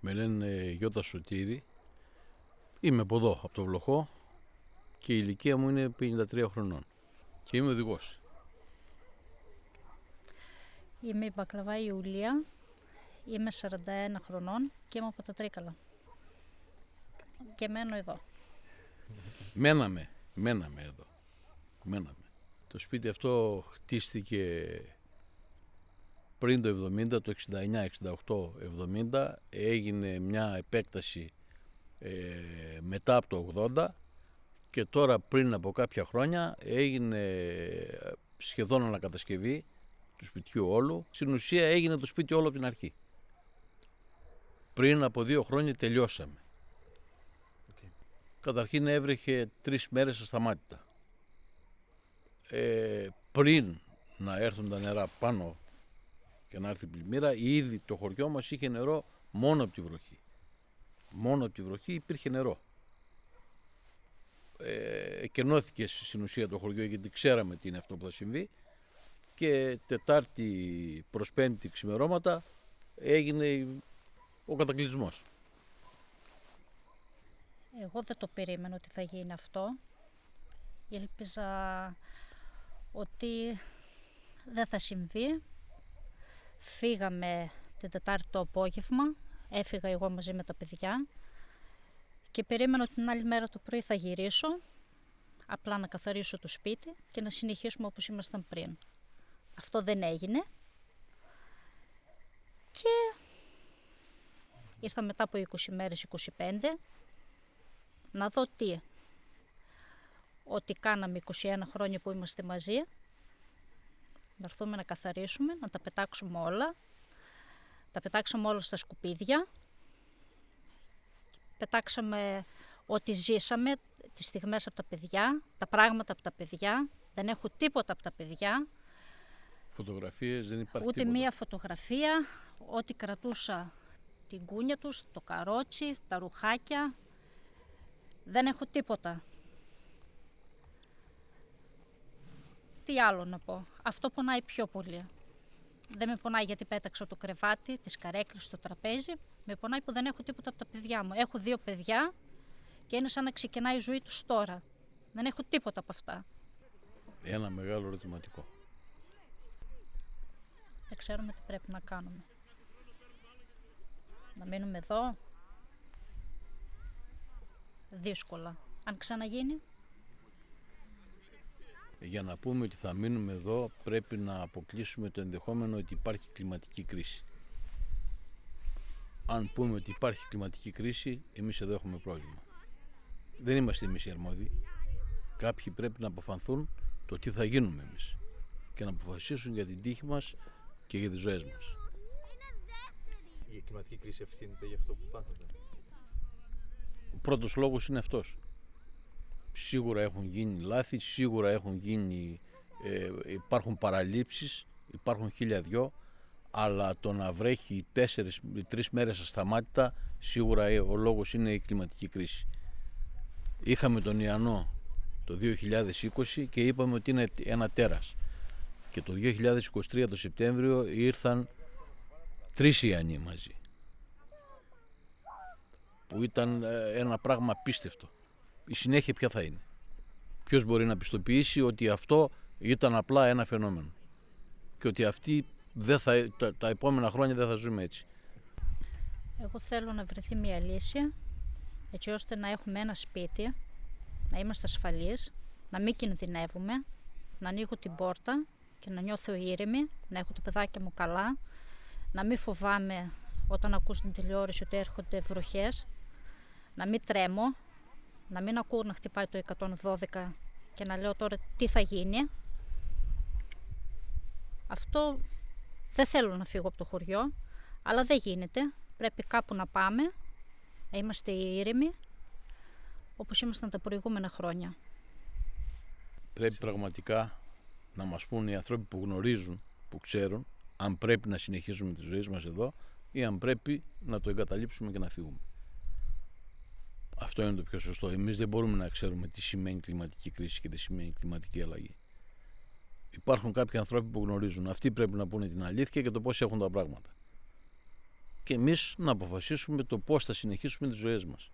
Με λένε Γιώτα Σωτήρη, είμαι από εδώ, από το Βλοχό και η ηλικία μου είναι 53 χρονών και είμαι οδηγός. Είμαι η Μπακλαβά Ιουλία, είμαι 41 χρονών και είμαι από τα Τρίκαλα και μένω εδώ. Μέναμε εδώ. Το σπίτι αυτό χτίστηκε πριν το 70, το 69, 68, 70, έγινε μια επέκταση μετά από το 80 και τώρα πριν από κάποια χρόνια έγινε σχεδόν ανακατασκευή του σπιτιού όλου. Στην ουσία έγινε το σπίτι όλο από την αρχή. Πριν από 2 χρόνια τελειώσαμε. Okay. Καταρχήν έβρεχε 3 μέρες ασταμάτητα. Πριν να έρθουν τα νερά πάνω και να έρθει η πλημμύρα, ήδη το χωριό μας είχε νερό μόνο από τη βροχή. Μόνο από τη βροχή υπήρχε νερό. Εκενώθηκε στην ουσία το χωριό γιατί ξέραμε τι είναι αυτό που θα συμβεί και Τετάρτη προς Πέμπτη ξημερώματα έγινε ο κατακλυσμός. Εγώ δεν το περίμενα ότι θα γίνει αυτό. Ήλπιζα ότι δεν θα συμβεί. Φύγαμε την Τετάρτη το απόγευμα, έφυγα εγώ μαζί με τα παιδιά και περίμενα ότι την άλλη μέρα το πρωί θα γυρίσω, απλά να καθαρίσω το σπίτι και να συνεχίσουμε όπως ήμασταν πριν. Αυτό δεν έγινε και ήρθα μετά από 20 μέρες, 25, να δω τι. Ότι κάναμε 21 χρόνια που είμαστε μαζί, να έρθουμε να καθαρίσουμε, να τα πετάξουμε όλα. Τα πετάξαμε όλα στα σκουπίδια. Πετάξαμε ό,τι ζήσαμε, τις στιγμές από τα παιδιά, τα πράγματα από τα παιδιά. Δεν έχω τίποτα από τα παιδιά. Φωτογραφίες δεν υπάρχει ούτε τίποτα. Μία φωτογραφία. Ό,τι κρατούσα, την κούνια τους, το καρότσι, τα ρουχάκια. Δεν έχω τίποτα. Τι άλλο να πω. Αυτό πονάει πιο πολύ. Δεν με πονάει γιατί πέταξα το κρεβάτι, τις καρέκλες, το τραπέζι. Με πονάει που δεν έχω τίποτα από τα παιδιά μου. Έχω 2 παιδιά και είναι σαν να ξεκινάει η ζωή τους τώρα. Δεν έχω τίποτα από αυτά. Ένα μεγάλο ερωτηματικό. Δεν ξέρουμε τι πρέπει να κάνουμε. Να μείνουμε εδώ. Δύσκολα. Αν ξαναγίνει. Για να πούμε ότι θα μείνουμε εδώ πρέπει να αποκλείσουμε το ενδεχόμενο ότι υπάρχει κλιματική κρίση. Αν πούμε ότι υπάρχει κλιματική κρίση, εμείς εδώ έχουμε πρόβλημα. Δεν είμαστε εμείς οι αρμόδιοι. Κάποιοι πρέπει να αποφανθούν το τι θα γίνουμε εμείς και να αποφασίσουν για την τύχη μας και για τις ζωές μας. Η κλιματική κρίση ευθύνεται για αυτό που πάθατε? Ο πρώτος λόγος είναι αυτός. Σίγουρα έχουν γίνει λάθη, σίγουρα έχουν γίνει, υπάρχουν παραλήψεις, υπάρχουν 1002, αλλά το να βρέχει 3 μέρες ασταμάτητα, σίγουρα ο λόγος είναι η κλιματική κρίση. Είχαμε τον Ιαννό το 2020 και είπαμε ότι είναι ένα τέρας. Και το 2023 το Σεπτέμβριο ήρθαν 3 Ιαννοί μαζί. Που ήταν ένα πράγμα απίστευτο. Η συνέχεια ποια θα είναι? Ποιος μπορεί να πιστοποιήσει ότι αυτό ήταν απλά ένα φαινόμενο και ότι αυτοί τα επόμενα χρόνια δεν θα ζούμε έτσι? Εγώ θέλω να βρεθεί μια λύση έτσι ώστε να έχουμε ένα σπίτι, να είμαστε ασφαλείς, να μην κινδυνεύουμε, να ανοίγω την πόρτα και να νιώθω ήρεμη, να έχω τα παιδάκια μου καλά, να μην φοβάμαι όταν ακούω στην τηλεόραση ότι έρχονται βροχές, να μην τρέμω, να μην ακούω να χτυπάει το 112 και να λέω τώρα τι θα γίνει. Αυτό δεν θέλω να φύγω από το χωριό, αλλά δεν γίνεται. Πρέπει κάπου να πάμε, να είμαστε ήρεμοι, όπως ήμασταν τα προηγούμενα χρόνια. Πρέπει πραγματικά να μας πούν οι άνθρωποι που γνωρίζουν, που ξέρουν, αν πρέπει να συνεχίσουμε τη ζωή μας εδώ ή αν πρέπει να το εγκαταλείψουμε και να φύγουμε. Αυτό είναι το πιο σωστό. Εμείς δεν μπορούμε να ξέρουμε τι σημαίνει κλιματική κρίση και τι σημαίνει κλιματική αλλαγή. Υπάρχουν κάποιοι άνθρωποι που γνωρίζουν. Αυτοί πρέπει να πούνε την αλήθεια και το πώς έχουν τα πράγματα. και εμείς να αποφασίσουμε το πώς θα συνεχίσουμε τις ζωές μας.